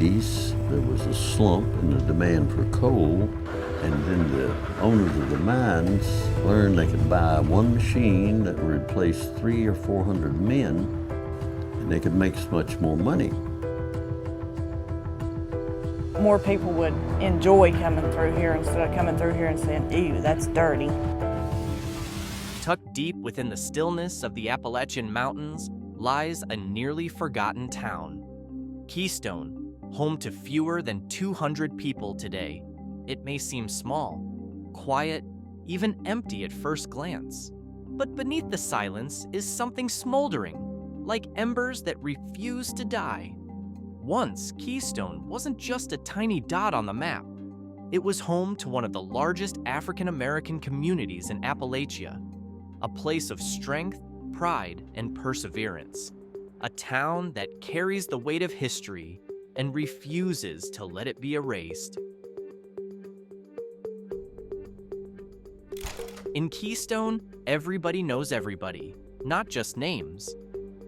80s, there was a slump in the demand for coal, and then the owners of the mines learned they could buy one machine that would replace 300 or 400 men, and they could make much more money. More people would enjoy coming through here instead of coming through here and saying, ew, that's dirty. Tucked deep within the stillness of the Appalachian Mountains lies a nearly forgotten town. Keystone, home to fewer than 200 people today. It may seem small, quiet, even empty at first glance. But beneath the silence is something smoldering, like embers that refuse to die. Once, Keystone wasn't just a tiny dot on the map. It was home to one of the largest African American communities in Appalachia, a place of strength, pride, and perseverance. A town that carries the weight of history and refuses to let it be erased. In Keystone, everybody knows everybody, not just names.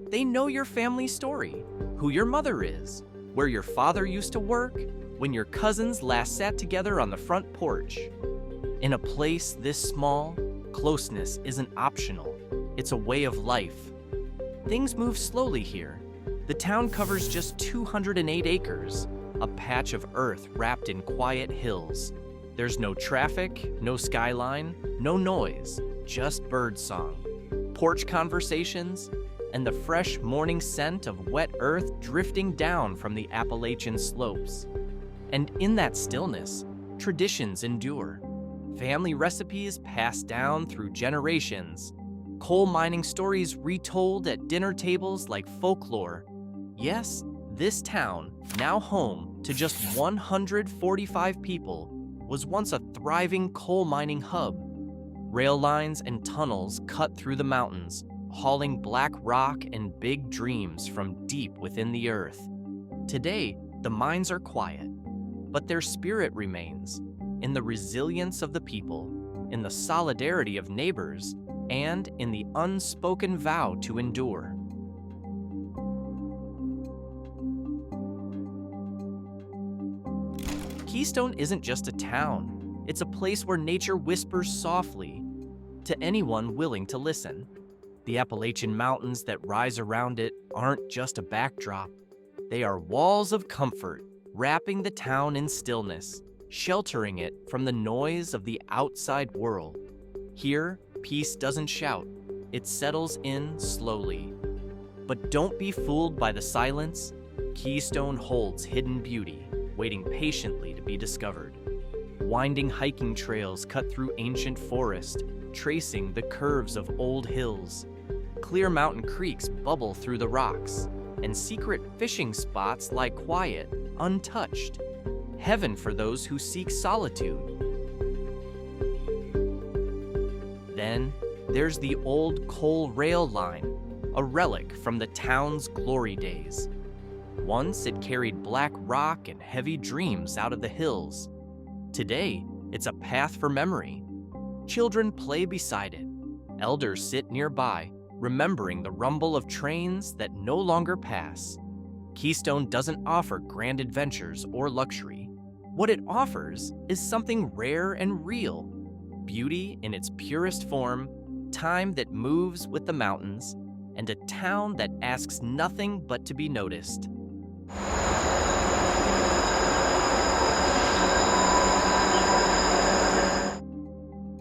They know your family story, who your mother is, where your father used to work, when your cousins last sat together on the front porch. In a place this small, closeness isn't optional. It's a way of life. Things move slowly here. The town covers just 208 acres, a patch of earth wrapped in quiet hills. There's no traffic, no skyline, no noise, just birdsong, porch conversations, and the fresh morning scent of wet earth drifting down from the Appalachian slopes. And in that stillness, traditions endure. Family recipes passed down through generations. Coal mining stories retold at dinner tables like folklore. Yes, this town, now home to just 145 people, was once a thriving coal mining hub. Rail lines and tunnels cut through the mountains, hauling black rock and big dreams from deep within the earth. Today, the mines are quiet, but their spirit remains in the resilience of the people, in the solidarity of neighbors, and in the unspoken vow to endure. Keystone isn't just a town. It's a place where nature whispers softly to anyone willing to listen. The Appalachian Mountains that rise around it aren't just a backdrop. They are walls of comfort, wrapping the town in stillness, sheltering it from the noise of the outside world. Here, peace doesn't shout. It settles in slowly. But don't be fooled by the silence. Keystone holds hidden beauty, waiting patiently to be discovered. Winding hiking trails cut through ancient forest, tracing the curves of old hills. Clear mountain creeks bubble through the rocks, and secret fishing spots lie quiet, untouched. Heaven for those who seek solitude. Then there's the old coal rail line, a relic from the town's glory days. Once it carried black rock and heavy dreams out of the hills. Today, it's a path for memory. Children play beside it. Elders sit nearby, remembering the rumble of trains that no longer pass. Keystone doesn't offer grand adventures or luxury. What it offers is something rare and real. Beauty in its purest form, time that moves with the mountains, and a town that asks nothing but to be noticed.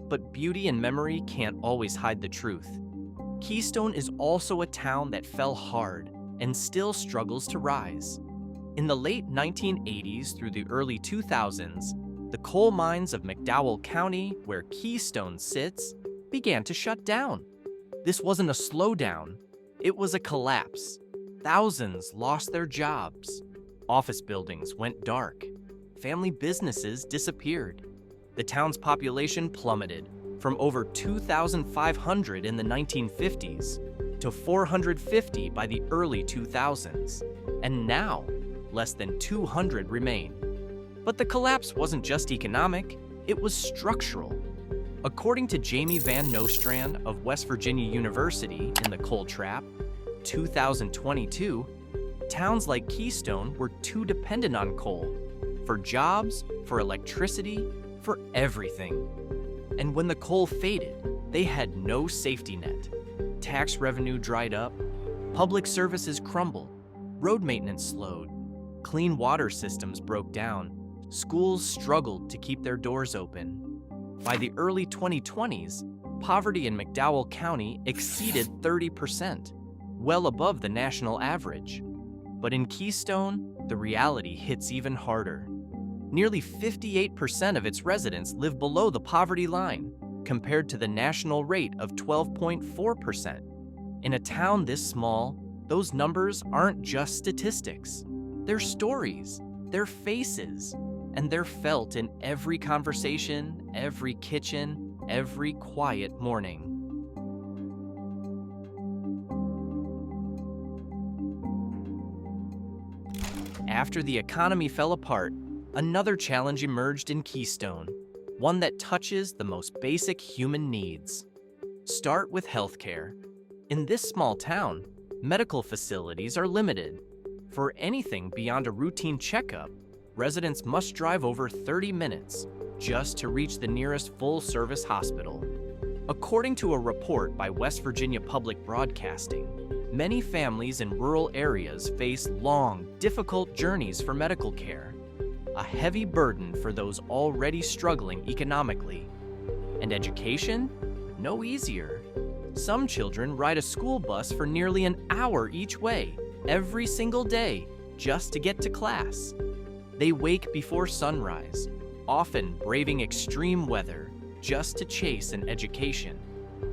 But beauty and memory can't always hide the truth. Keystone is also a town that fell hard and still struggles to rise. In the late 1980s through the early 2000s, the coal mines of McDowell County, where Keystone sits, began to shut down. This wasn't a slowdown, it was a collapse. Thousands lost their jobs. Office buildings went dark. Family businesses disappeared. The town's population plummeted from over 2,500 in the 1950s to 450 by the early 2000s. And now, less than 200 remain. But the collapse wasn't just economic, it was structural. According to Jamie Van Nostrand of West Virginia University in the Coal Trap, 2022, towns like Keystone were too dependent on coal for jobs, for electricity, for everything. And when the coal faded, they had no safety net. Tax revenue dried up, public services crumbled, road maintenance slowed, clean water systems broke down, schools struggled to keep their doors open. By the early 2020s, poverty in McDowell County exceeded 30%, well above the national average. But in Keystone, the reality hits even harder. Nearly 58% of its residents live below the poverty line, compared to the national rate of 12.4%. In a town this small, those numbers aren't just statistics. They're stories, they're faces, and they're felt in every conversation, every kitchen, every quiet morning. After the economy fell apart, another challenge emerged in Keystone, one that touches the most basic human needs. Start with healthcare. In this small town, medical facilities are limited. For anything beyond a routine checkup, residents must drive over 30 minutes just to reach the nearest full-service hospital. According to a report by West Virginia Public Broadcasting, many families in rural areas face long, difficult journeys for medical care, a heavy burden for those already struggling economically. And education? No easier. Some children ride a school bus for nearly an hour each way, every single day, just to get to class. They wake before sunrise, often braving extreme weather, just to chase an education.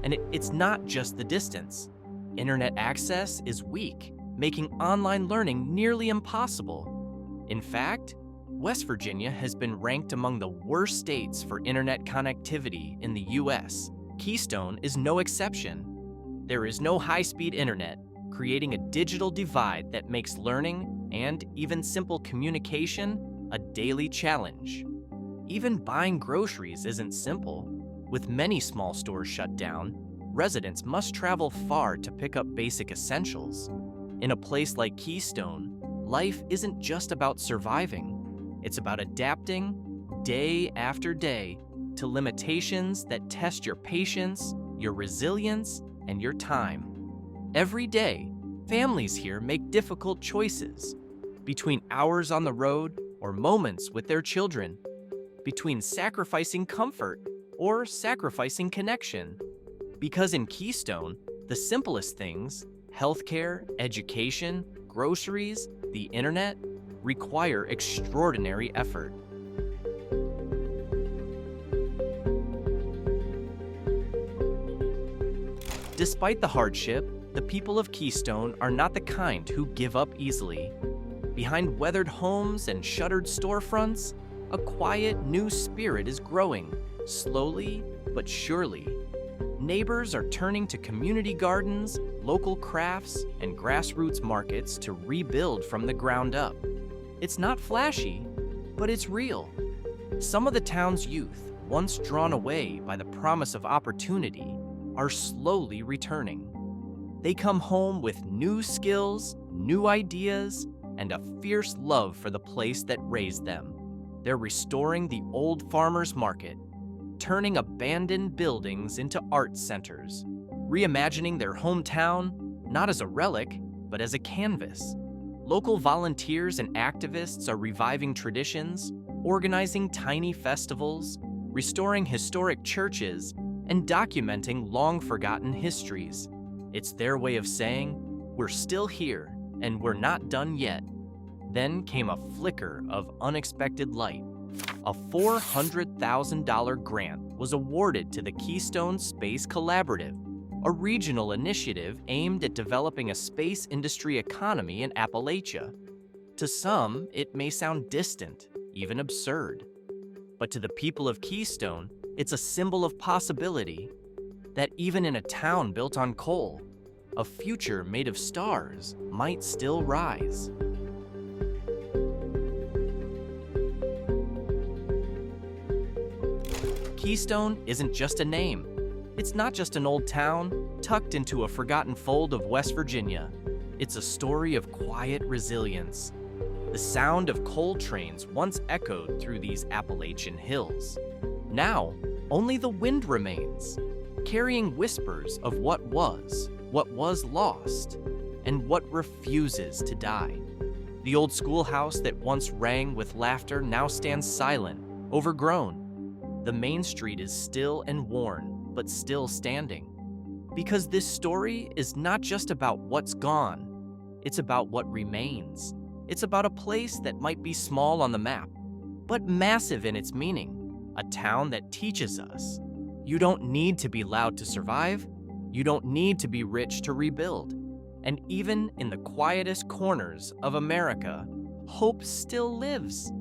And it's not just the distance. Internet access is weak, making online learning nearly impossible. In fact, West Virginia has been ranked among the worst states for internet connectivity in the US. Keystone is no exception. There is no high-speed internet, creating a digital divide that makes learning and even simple communication a daily challenge. Even buying groceries isn't simple. With many small stores shut down, residents must travel far to pick up basic essentials. In a place like Keystone, life isn't just about surviving. It's about adapting, day after day, to limitations that test your patience, your resilience, and your time. Every day, families here make difficult choices between hours on the road or moments with their children, between sacrificing comfort or sacrificing connection. Because in Keystone, the simplest things, healthcare, education, groceries, the internet, require extraordinary effort. Despite the hardship, the people of Keystone are not the kind who give up easily. Behind weathered homes and shuttered storefronts, a quiet new spirit is growing, slowly but surely. Neighbors are turning to community gardens, local crafts, and grassroots markets to rebuild from the ground up. It's not flashy, but it's real. Some of the town's youth, once drawn away by the promise of opportunity, are slowly returning. They come home with new skills, new ideas, and a fierce love for the place that raised them. They're restoring the old farmers market, turning abandoned buildings into art centers, reimagining their hometown not as a relic, but as a canvas. Local volunteers and activists are reviving traditions, organizing tiny festivals, restoring historic churches, and documenting long-forgotten histories. It's their way of saying, we're still here, and we're not done yet. Then came a flicker of unexpected light. A $400,000 grant was awarded to the Keystone Space Collaborative, a regional initiative aimed at developing a space industry economy in Appalachia. To some, it may sound distant, even absurd. But to the people of Keystone, it's a symbol of possibility, that even in a town built on coal, a future made of stars might still rise. Keystone isn't just a name. It's not just an old town tucked into a forgotten fold of West Virginia. It's a story of quiet resilience. The sound of coal trains once echoed through these Appalachian hills. Now, only the wind remains, carrying whispers of what was lost, and what refuses to die. The old schoolhouse that once rang with laughter now stands silent, overgrown. The main street is still and worn, but still standing. Because this story is not just about what's gone, it's about what remains. It's about a place that might be small on the map, but massive in its meaning. A town that teaches us you don't need to be loud to survive, you don't need to be rich to rebuild. And even in the quietest corners of America, hope still lives.